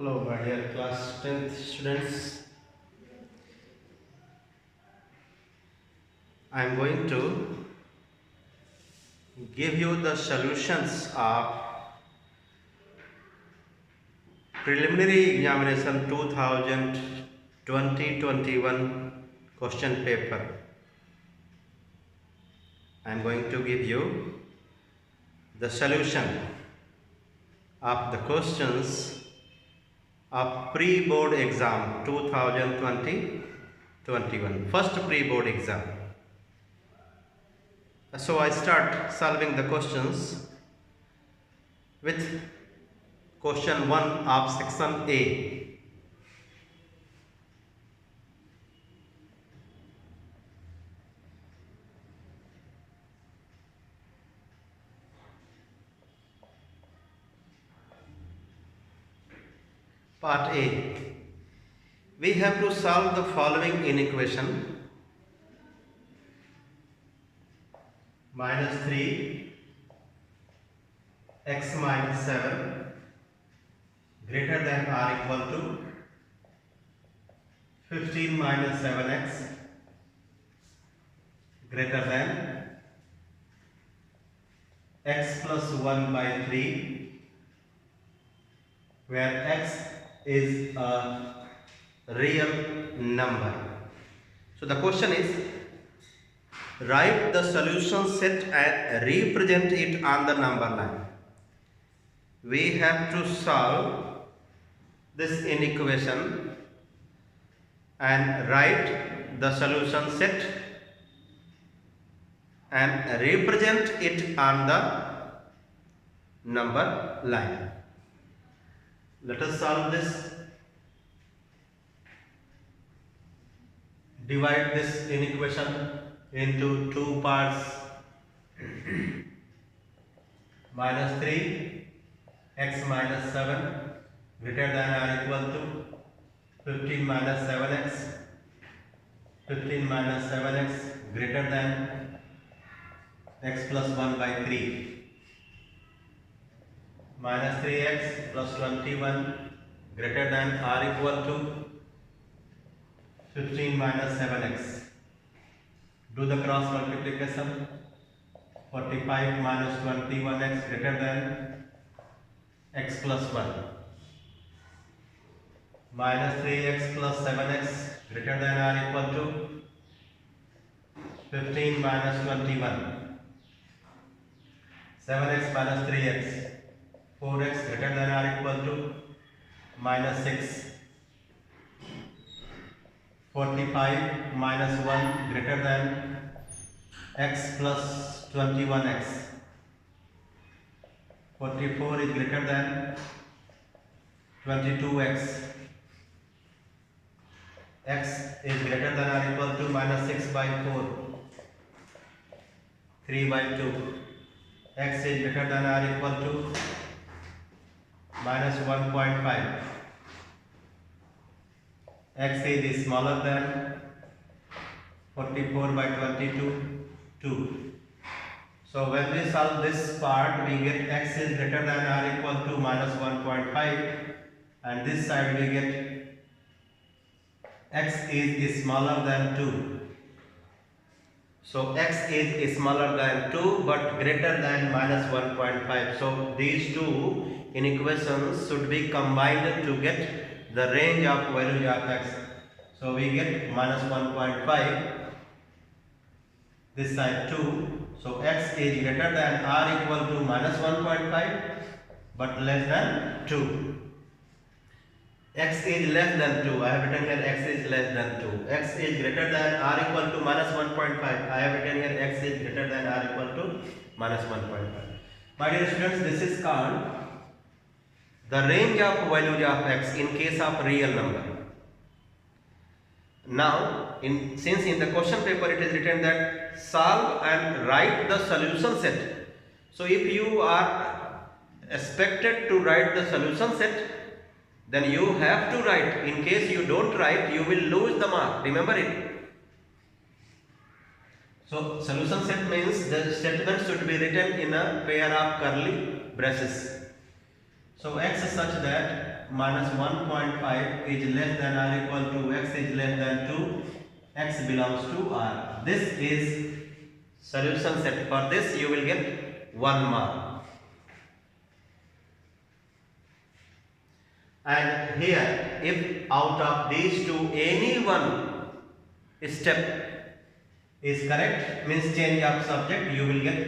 Hello, my dear class 10th students. I am going to give you the solutions of preliminary examination 2020-21 question paper. I am going to give you the solution of the questions of pre-board exam 2020-21, first pre-board exam. So I start solving the questions with question 1 of section A. Part A. We have to solve the following inequation. -3 x minus 7 greater than or equal to 15 minus 7x greater than x plus 1 by 3, where x is a real number. So the question is, write the solution set and represent it on the number line. We have to solve this inequation and write the solution set and represent it on the number line. Let us solve this. Divide this inequation into two parts. -3 x minus 7 greater than or equal to 15 minus 7x, 15 minus 7x greater than x plus 1 by 3, minus 3x plus 21 greater than or equal to 15 minus 7x. Do the cross multiplication. 45 minus 21x greater than x plus 1. Minus 3x plus 7x greater than or equal to 15 minus 21. 7x minus 3x. 4x greater than or equal to minus 6. 45 minus 1 greater than x plus 21x. 44 is greater than 22x. X is greater than or equal to minus 6 by 4. 3 by 2. X is greater than or equal to minus 1.5. X is smaller than 44 by 22, 2. So when we solve this part, we get x is greater than or equal to minus 1.5, and this side we get x is smaller than 2. So x is smaller than 2 but greater than minus 1.5. So these two inequations should be combined to get the range of values of x. So we get minus 1.5, this side 2. So x is greater than or equal to minus 1.5 but less than 2. X is less than 2. I have written here x is less than 2. X is greater than or equal to minus 1.5. I have written here x is greater than or equal to minus 1.5. My dear students, this is called the range of values of x in case of real number. Now, since in the question paper it is written that solve and write the solution set. So if you are expected to write the solution set, then you have to write. In case you don't write, you will lose the mark. Remember it. So solution set means the statement should be written in a pair of curly braces. So x is such that minus 1.5 is less than or equal to x is less than 2, x belongs to R. This is solution set. For this you will get 1 mark. And here, if out of these two any one step is correct, means change of subject, you will get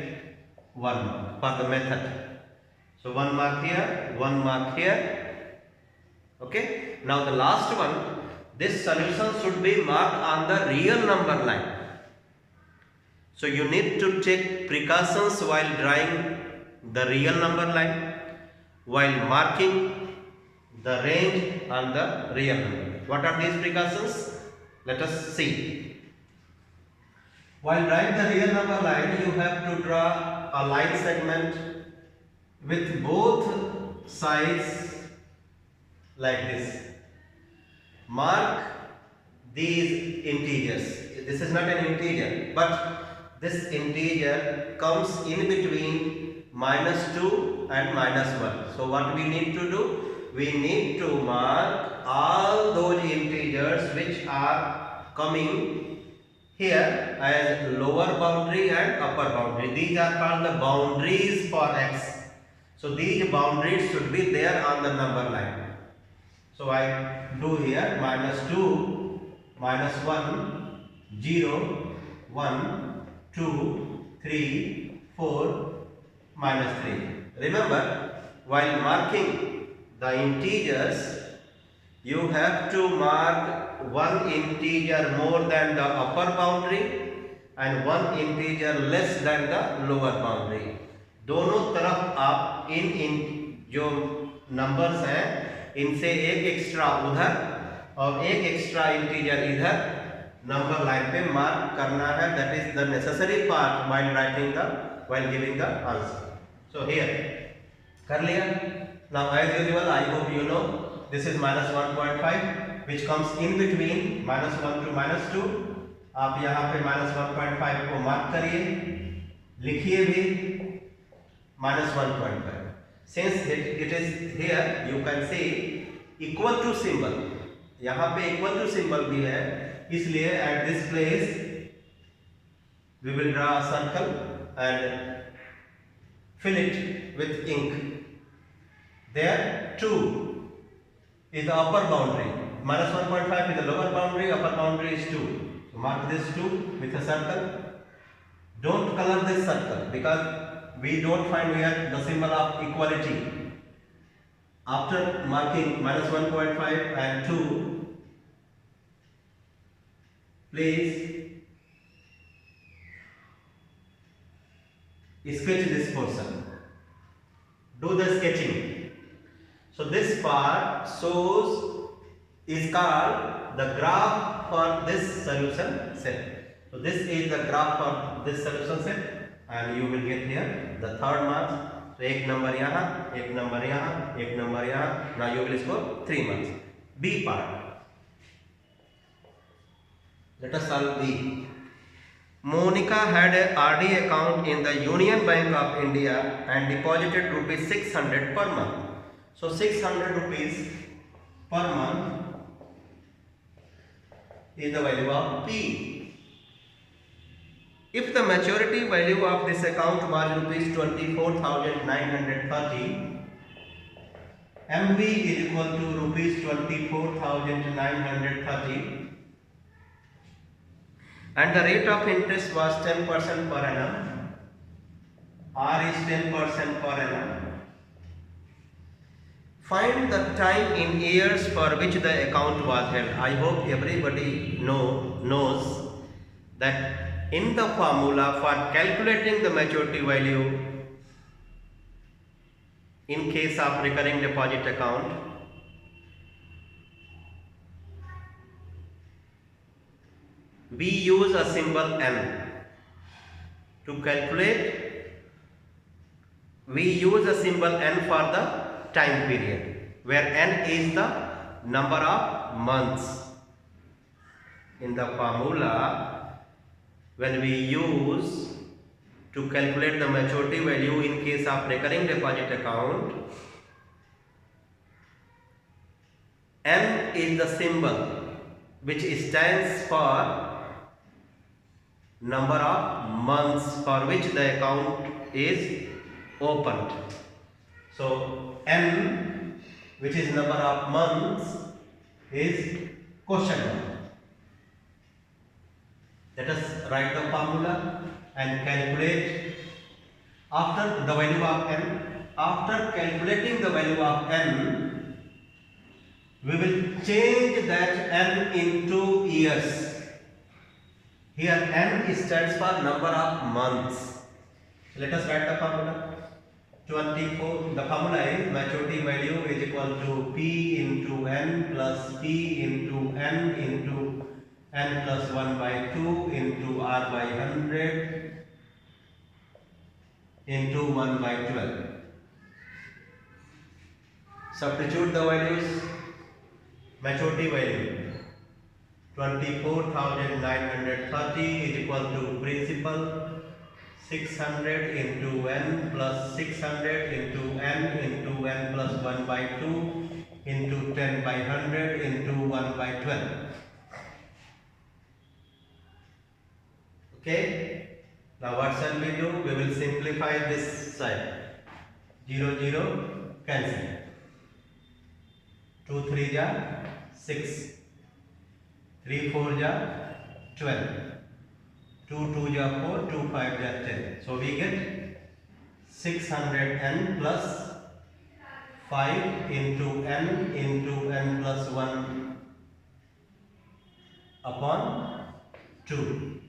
1 mark for the method. So 1 mark here, 1 mark here. Okay. Now the last one, this solution should be marked on the real number line. So you need to take precautions while drawing the real number line, while marking the range on the real number. What are these precautions? Let us see. While drawing the real number line, you have to draw a line segment with both sides like this. Mark these integers. This is not an integer, but this integer comes in between -2 and -1. So what we need to do? We need to mark all those integers which are coming here as lower boundary and upper boundary. These are called the boundaries for x. So these boundaries should be there on the number line. So I do here -2, -1, 0, 1, 2, 3, 4, -3. Remember, while marking the integers, you have to mark one integer more than the upper boundary and one integer less than the lower boundary. दोनों तरफ आप इन जो numbers हैं इनसे एक extra उधर और एक एक्स्ट्रा इंटीजर इधर नंबर लाइन पे मार्क करना है. That is the necessary part while giving the answer. So here कर लिया. Now as usual, I hope you know this is -1.5 which comes in between -1 to -2. आप यहाँ पे -1.5 को मार्क करिए, लिखिए भी -1.5. Since it is here, you can see equal to symbol. यहाँ पे equal to symbol भी है, इसलिए at this place we will draw a circle and fill it with ink. There 2 is the upper boundary, -1.5 is the lower boundary, upper boundary is 2. So mark this 2 with a circle. Don't color this circle because we don't find here the symbol of equality. After marking -1.5 and 2, please sketch this portion. Do the sketching. So this part is called the graph for this solution set. So this is the graph for this solution set. And you will get here the third mark. So एक number यहाँ, एक number यहाँ, एक number यहाँ. Now you will score 3 marks. B part. Let us solve B. Monica had a RD account in the Union Bank of India and deposited rupees 600 per month. So 600 rupees per month is the value of P. If the maturity value of this account was rupees 24,930, MV is equal to rupees 24,930, and the rate of interest was 10% per annum. R is 10% per annum. Find the time in years for which the account was held. I hope everybody knows that in the formula for calculating the maturity value in case of recurring deposit account, we use a symbol N. To calculate, we use a symbol N for the time period, where N is the number of months. In the formula, when we use to calculate the maturity value in case of recurring deposit account, N is the symbol which stands for number of months for which the account is opened. So N, which is number of months, is question mark. Let us write the formula and calculate after the value of N. After calculating the value of N, we will change that N into years. Here N stands for number of months. Let us write the formula. 24. The formula is maturity value is equal to P into N plus P into N plus 1 by 2 into R by 100 into 1 by 12. Substitute the values. Maturity value 24,930 is equal to principal 600 into N plus 600 into N plus 1 by 2 into 10 by 100 into 1 by 12. Okay. Now what shall we do? We will simplify this side. 0, 0 cancel. 2, 3 ja 6. 3, 4 ja 12. 2, 2 ja 4. 2, 5 ja 10. So we get 600N plus 5 into N plus 1 upon 2.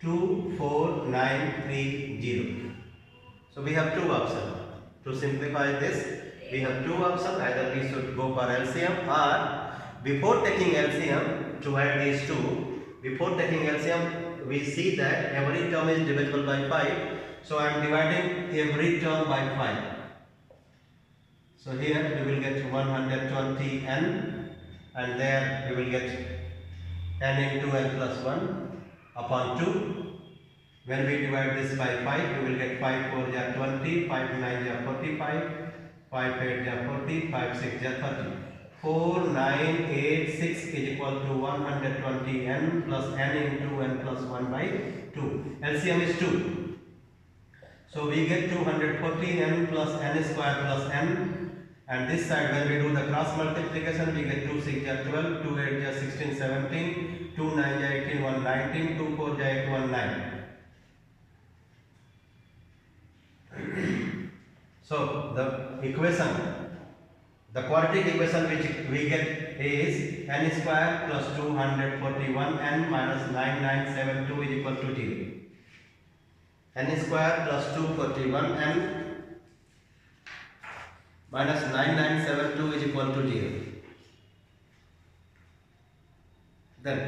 24930. So we have two options. To simplify this, we have two options. Either we should go for LCM, or before taking LCM, to add these two, before taking LCM, we see that every term is divisible by 5. So I am dividing every term by 5. So here we will get 120N, and there we will get N into N plus 1 upon 2. When we divide this by 5, we will get 5 4 ja 20, 5 9 ja 45, 5 8 ja 40, 5 6 ja 30. 4986 is equal to 120N plus N into N plus 1 by 2. LCM is 2. So we get 240N plus N square plus N. And this side, when we do the cross multiplication, we get 2 6 ja 12, 2 8 ja 16 17, 2 9 ja 18 1 19, 2 4 ja 8 1 9. So the equation, the quadratic equation which we get is N square plus 241N minus 9972 is equal to 0. N square plus 241N minus 9972 is equal to 0. Then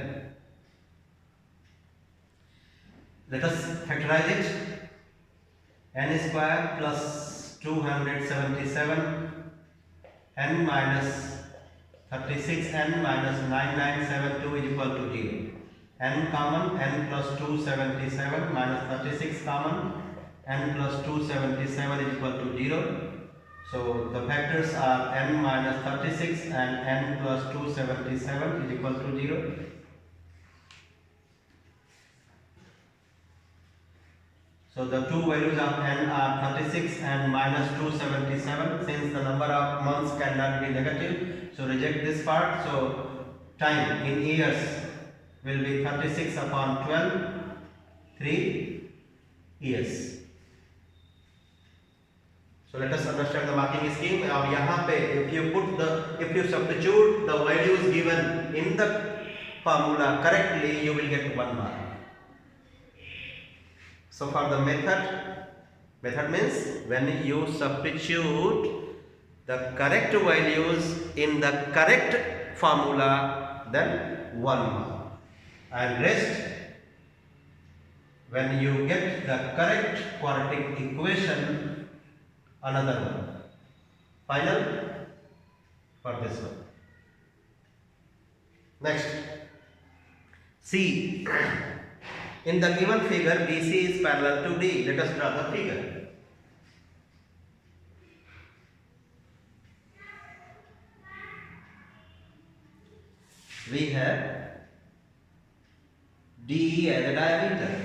let us factorize it. N square plus 277 N minus 36 N minus 9972 is equal to 0. N common, N plus 277 minus 36 common, N plus 277 is equal to 0. So the factors are N minus 36 and N plus 277 is equal to 0. So the two values of N are 36 and minus 277. Since the number of months cannot be negative, so reject this part. So time in years will be 36 upon 12, 3 years. So let us understand the marking scheme. Now यहाँ पे if you substitute the values given in the formula correctly, you will get 1 mark. So for the method means when you substitute the correct values in the correct formula, then 1 mark. And rest, when you get the correct quadratic equation, another one. Final for this one. Next, C. In the given figure, BC is parallel to D. Let us draw the figure. we have DE as a diameter.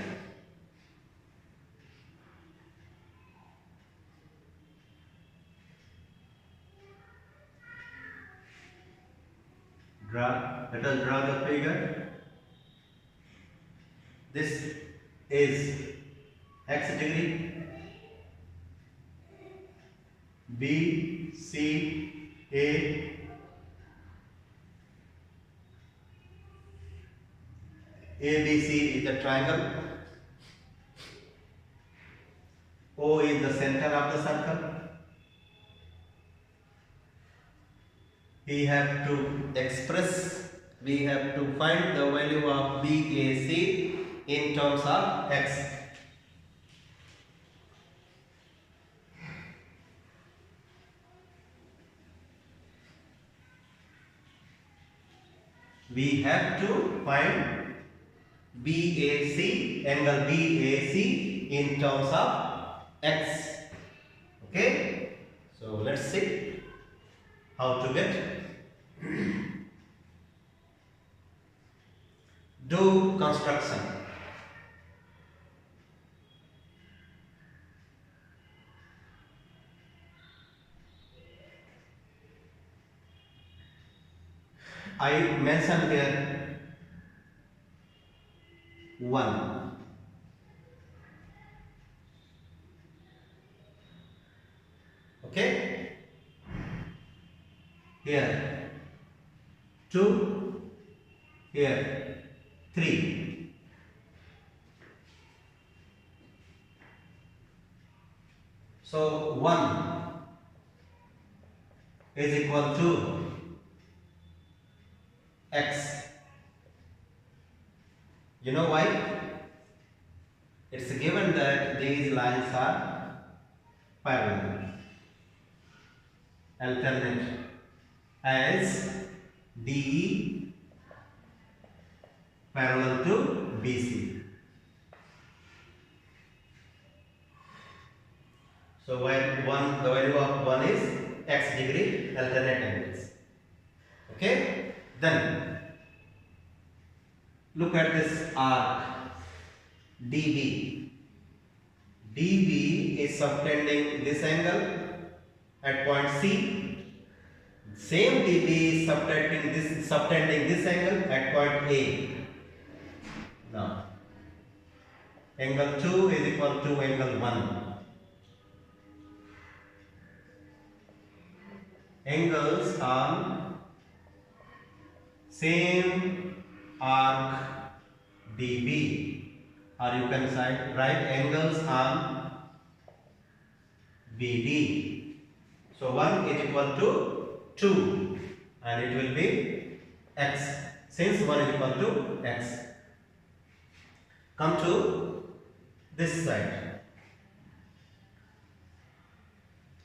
Let us draw the figure. This is x degree, B, C, A, ABC is the triangle, O is the center of the circle. We have to find the value of BAC in terms of x. We have to find BAC, angle BAC in terms of x. Okay, so let's see how to get. Do construction. I mentioned here 1. Okay, here 2, here 3. So 1 is equal to x. You know why? It's given that these lines are parallel, alternate, as DE parallel to BC. So the value of 1 is x degree alternate angles. Okay, then look at this arc DB. DB is subtending this angle at point C. Same DB is subtending this angle at point A. Now, angle 2 is equal to angle 1. Angles on same arc DB, or you can write angles on BD. So 1 is equal to 2 and it will be x, since 1 is equal to x. Come to this side.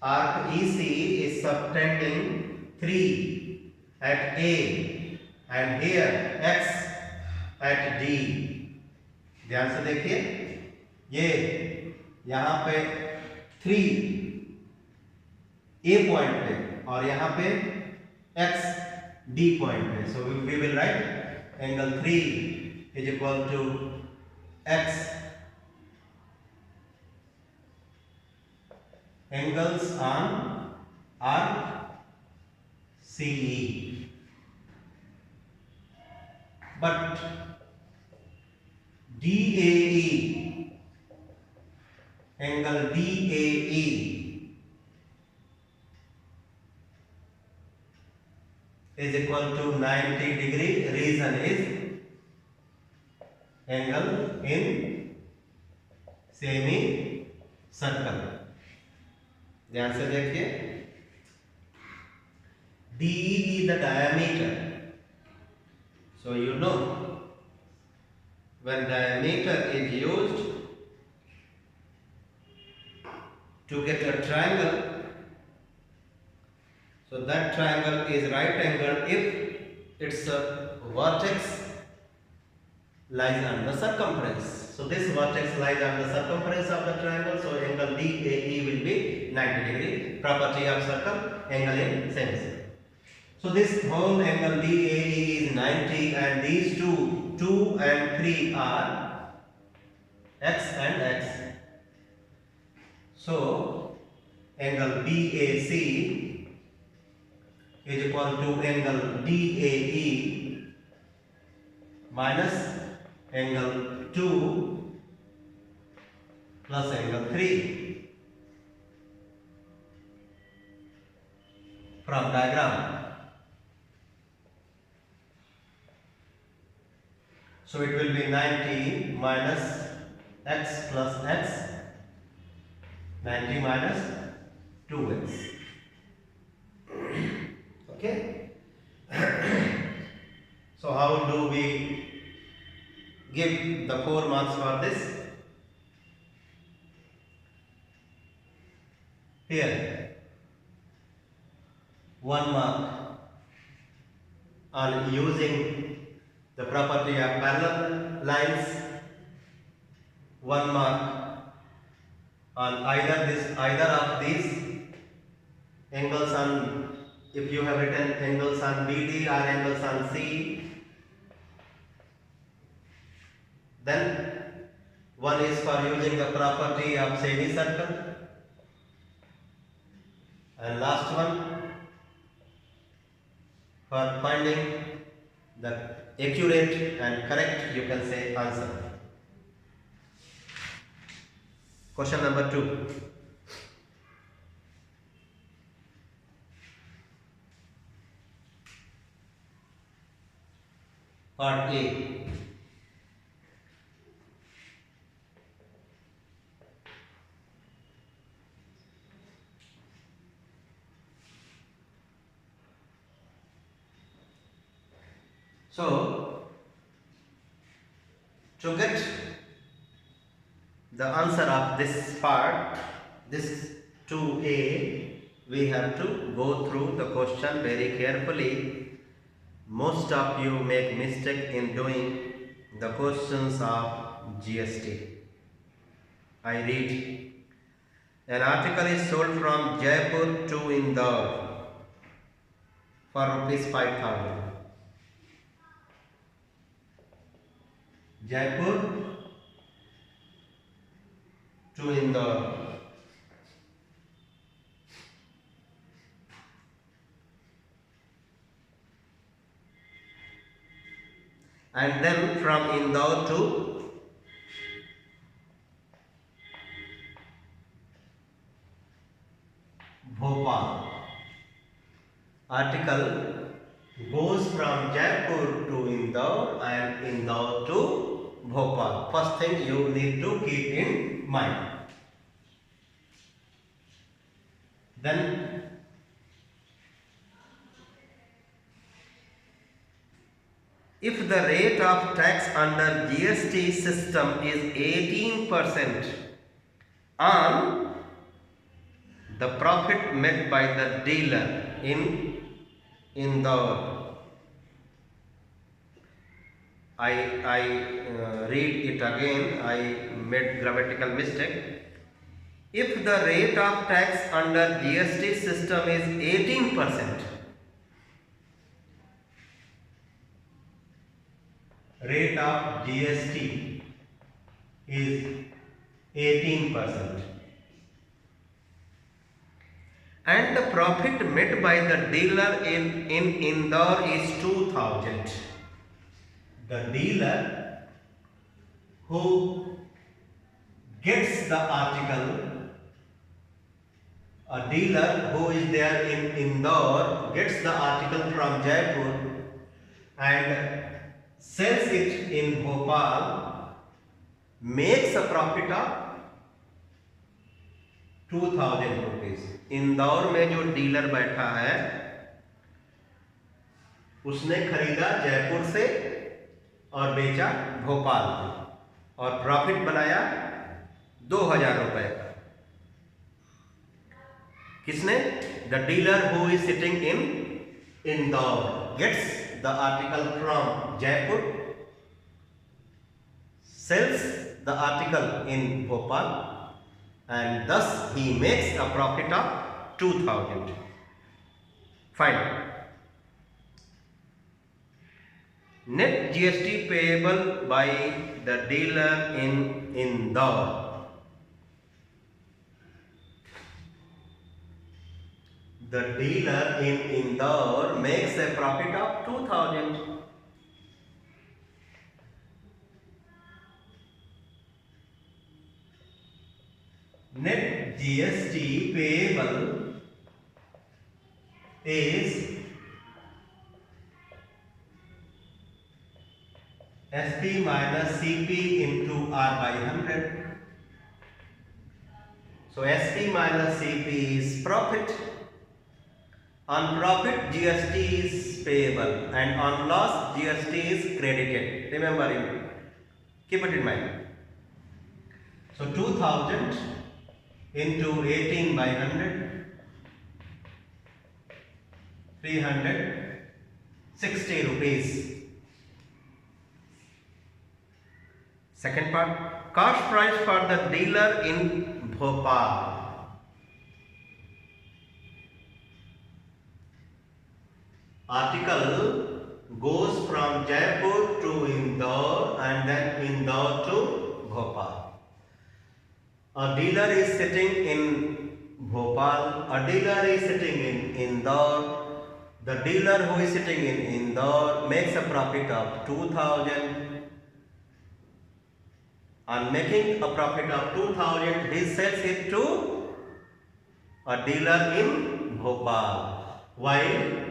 Arc EC is subtending 3 at A and here x at D. ध्यान से देखिए, ये यहाँ पे 3 A point पे और यहाँ पे x D पॉइंट पे. So we will write angle 3 is equal to x angles on arc CE. But DAE, angle DAE is equal to 90 degree. Reason is angle in semi circle. ध्यान से देखिए, DE is the diameter. So you know, when diameter is used to get a triangle, so that triangle is right angle if its vertex lies on the circumference. So this vertex lies on the circumference of the triangle, so angle DAE will be 90 degree. Property of circle, angle in semicircle. So this whole angle DAE is 90 and these two, 2 and 3 are X and X. So angle BAC is equal to angle DAE minus angle 2 plus angle 3 from diagram. So it will be 90 minus X plus X, 90 minus 2X. Okay. So how do we give the 4 marks for this? Here 1 mark on using the property of parallel lines, 1 mark on either of these angles on, if you have written angles on BD or angles on C, then 1 is for using the property of semicircle, and last one for finding the accurate and correct, you can say, answer. Question number 2. Part A. So, to get the answer of this part, this 2A, we have to go through the question very carefully. Most of you make mistake in doing the questions of GST. I read. An article is sold from Jaipur to Indore for rupees 5,000. Jaipur to Indore. And then from Indore to Bhopal. Article goes from Jaipur to Indore and Indore to Bhopal. First thing you need to keep in mind. Then if the rate of tax under GST system is 18% on the profit made by the dealer in Indore. I read it again, I made grammatical mistake. If the rate of tax under GST system is 18%, rate of GST is 18%, and the profit made by the dealer in Indore is 2,000. The dealer who gets the article, a dealer who is there in Indore gets the article from Jaipur and sells it in Bhopal, makes a profit of 2,000 rupees. Indore में जो dealer बैठा है उसने खरीदा जयपुर से और बेचा भोपाल में और प्रॉफिट बनाया 2,000 रुपए का. किसने? The dealer who is sitting in Indore gets the article from Jaipur, sells the article in Bhopal, and thus he makes a profit of 2,000. Fine. Net GST payable by the dealer in Indore. The dealer in Indore makes a profit of 2000. Net GST payable is SP minus CP into R by 100. So SP minus CP is profit. On profit GST is payable and on loss GST is credited. Remember it. Keep it in mind. So 2000 into 18 by 100, 360 rupees. Second part, cost price for the dealer in Bhopal. Article goes from Jaipur to Indore and then Indore to Bhopal. A dealer is sitting in Bhopal, a dealer is sitting in Indore. The dealer who is sitting in Indore makes a profit of 2000. On making a profit of 2000, he sells it to a dealer in Bhopal, while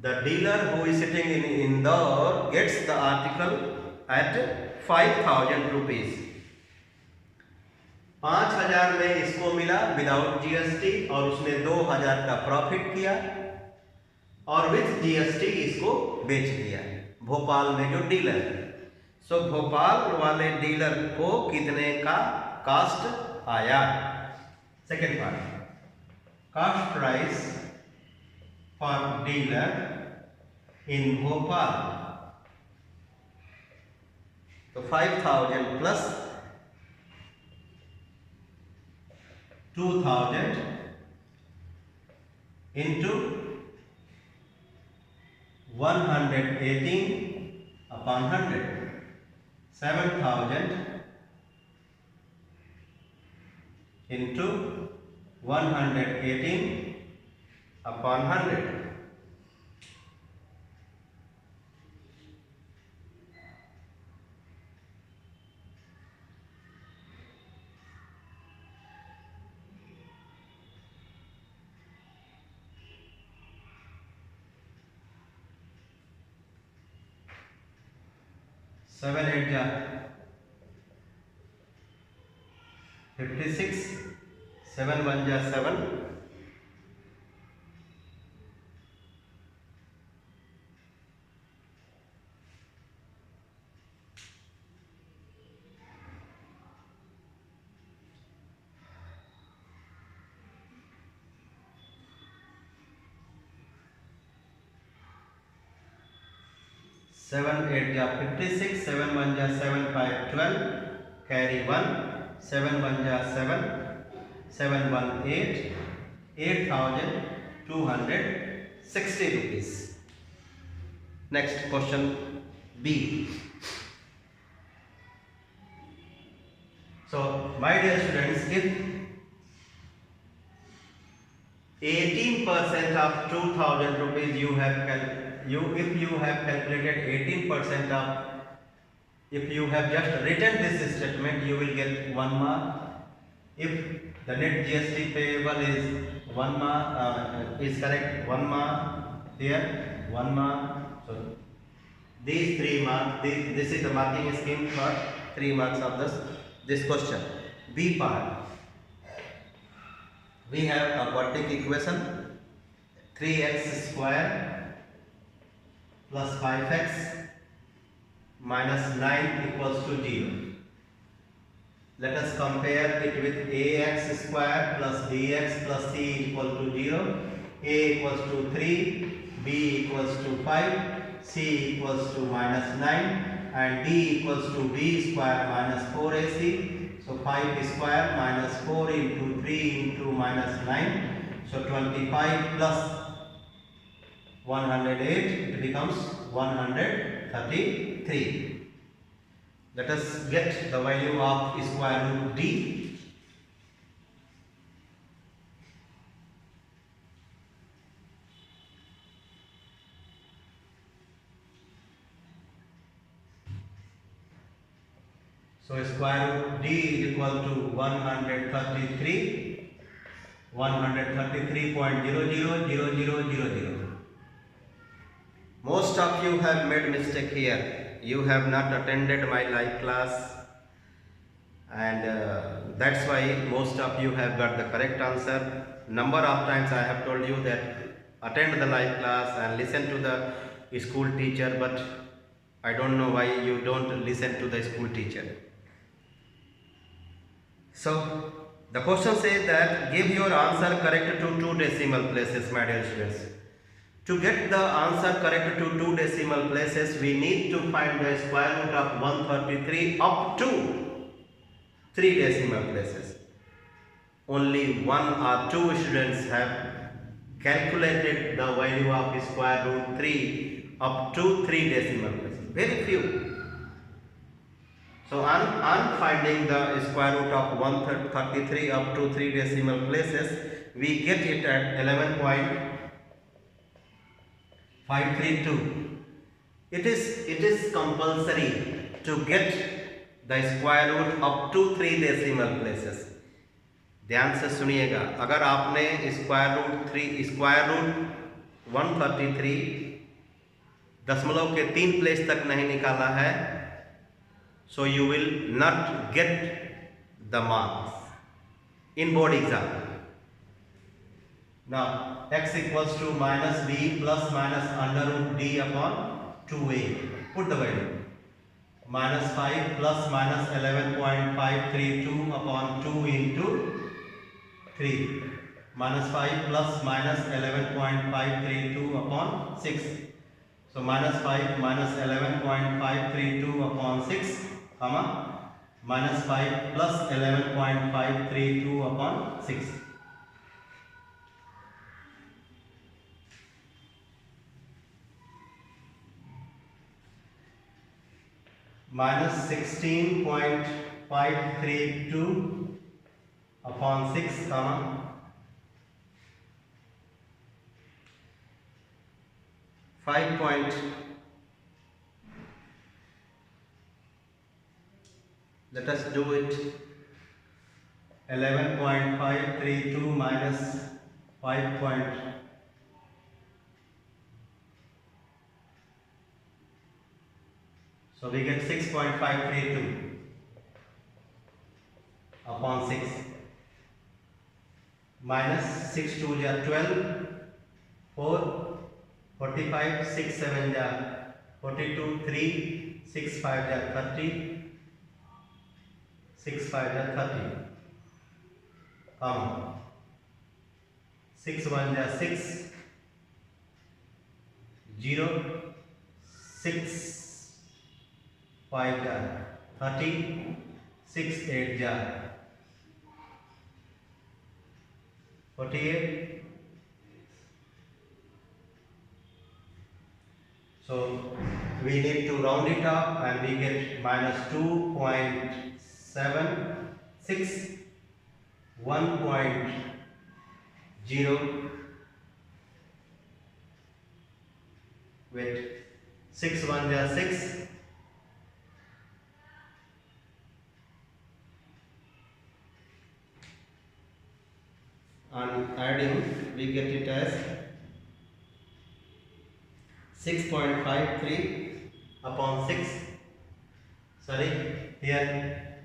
the dealer who is sitting in Indore gets the article at 5000 rupees. 5000 में इसको मिला without GST और उसने 2000 का profit किया और with GST इसको बेच दिया भोपाल में जो डीलर है। सो भोपाल वाले डीलर को कितने का कॉस्ट आया? Second part, cost price for dealer इन भोपाल। तो 5000 plus 2000 into 118 upon 100, 7000 into 118 upon 100. Seven 8 जा 56, 7 1 जा 7, 7 8 जा 56, 7 1 जा 7 5 12, carry 1, 7 1 जा 7, 7 1 8, 8260 rupees. Next question B. So my dear students, if 18% of 2000 rupees if you have calculated 18% of, if you have just written this statement, you will get 1 mark. If the net GST payable is 1 mark, is correct, 1 mark here, 1 mark. So these 3 marks, this is the marking scheme for 3 marks of this question. B part, we have a quadratic equation 3x square plus 5x minus 9 equals to 0. Let us compare it with ax square plus bx plus c equal to 0. A equals to 3, b equals to 5, c equals to minus 9 and d equals to b square minus 4ac. So 5 square minus 4 into 3 into minus 9. So 25 plus 108, it becomes 130. 133. Let us get the value of square root d. So square root d is equal to 133, 133.000000. Most of you have made mistake here. You have not attended my live class, and that's why most of you have got the correct answer. Number of times I have told you that attend the live class and listen to the school teacher, but I don't know why you don't listen to the school teacher. So the question says that give your answer correct to two decimal places, my dear students. To get the answer correct to two decimal places, we need to find the square root of 133 up to three decimal places. Only one or two students have calculated the value of square root 3 up to three decimal places. Very few. So on finding the square root of 133 up to 3 decimal places, we get it at 11.532. It is compulsory to get the square root up to 3 decimal places. ध्यान से सुनिएगा, अगर आपने square root 133 दशमलव के 3 place तक नहीं निकाला है, so you will not get the marks in board exam. Now x equals to minus b plus minus under root d upon 2a. Put the value. Minus 5 plus minus 11.532 upon 2 into 3. Minus 5 plus minus 11.532 upon 6. So minus 5 minus 11.532 upon 6, comma, minus 5 plus 11.532 upon 6. Minus 16.532 upon 6, comma, let us do it. 11.532 minus 5. So we get 6.532 upon 6. Minus 6 2 is 12, 4, 45, 6 7 is 42, 3, 6 5 is 30, 6 5 is 30, comma, 6 1 is 6, 0, 6 5 is 30, 6 8 is 48. So we need to round it up and we get minus 2.76, 1.0, wait, 6 1 is 6, and adding we get it as 6.53 upon 6. Sorry, here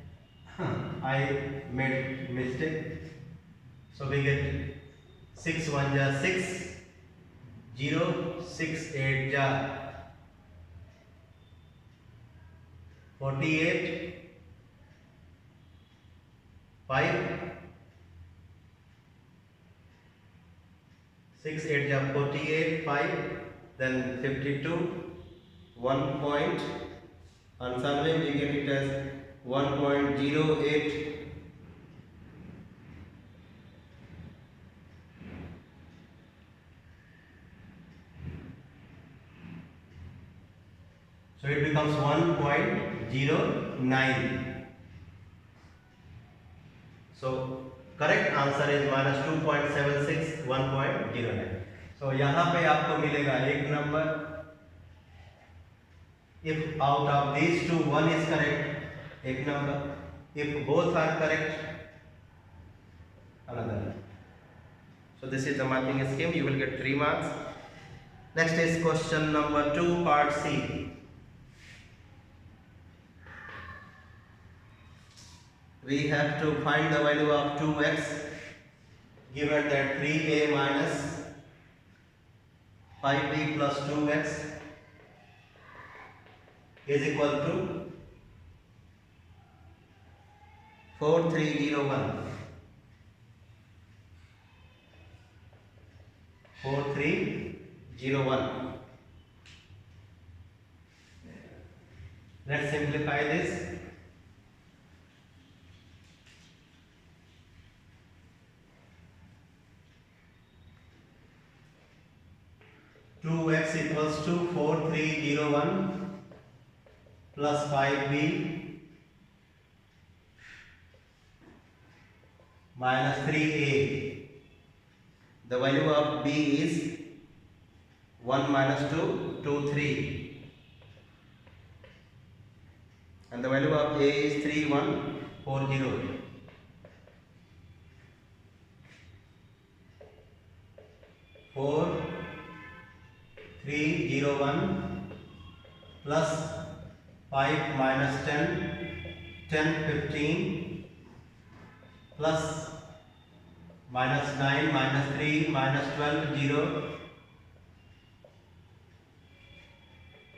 I made mistake. So we get 6 1 is 6, 0, 6 8 is 48, 5, 6 8 is 48, 5, then 52, 1 point, and suddenly we get it as 1.08. So So it becomes 1.09. So correct answer is minus 2.76, 1.09. So यहाँ पे आपको मिलेगा एक number. If out of these two one is correct, एक number. If both are correct, another. So this is the marking scheme. You will get 3 marks. Next is question number 2, part C. We have to find the value of 2x given that 3a minus 5b plus 2x is equal to 4301. 4301. Let's simplify this. 2x equals to 4301 plus 5b minus 3a. The value of b is 1 minus 2, 2, 3. And the value of a is 3140. 4301 plus 5 minus 10, 10, 15 plus minus 9 minus 3 minus 12, 0.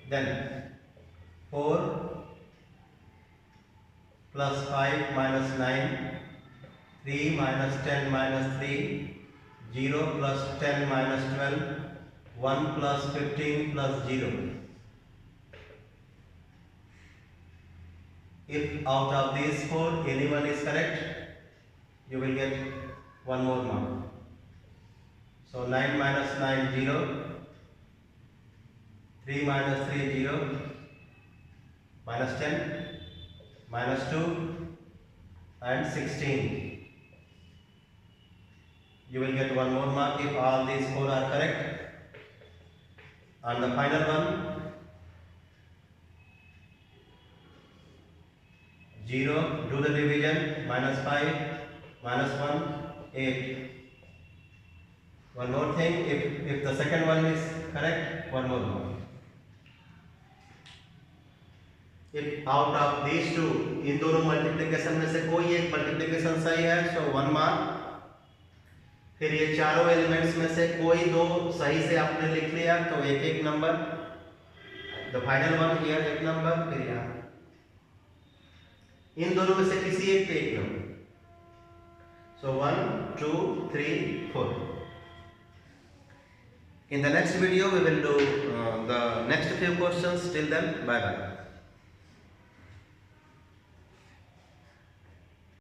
Then 4 plus 5 minus 9, 3 minus 10 minus 3, 0 plus 10 minus 12, 1 plus 15 plus 0. If out of these 4 anyone is correct, you will get one more mark. So 9 minus 9, 0, 3 minus 3, 0, minus 10, minus 2 and 16. You will get one more mark if all these 4 are correct. And the final one, 0, do the division, minus 5, minus 1, 8. One more thing, if the second one is correct, one more mark. If out of these two, इन दोनों multiplication में से कोई एक multiplication सही है, so 1 mark. फिर ये चारों एलिमेंट्स में से कोई दो सही से आपने लिख लिया तो एक एक number. The final one here एक नंबर. फिर यहाँ इन दोनों में से किसी एक पे एक number. So 1, 2, 3, 4. In the next video we will do the next few questions. Till then, bye bye.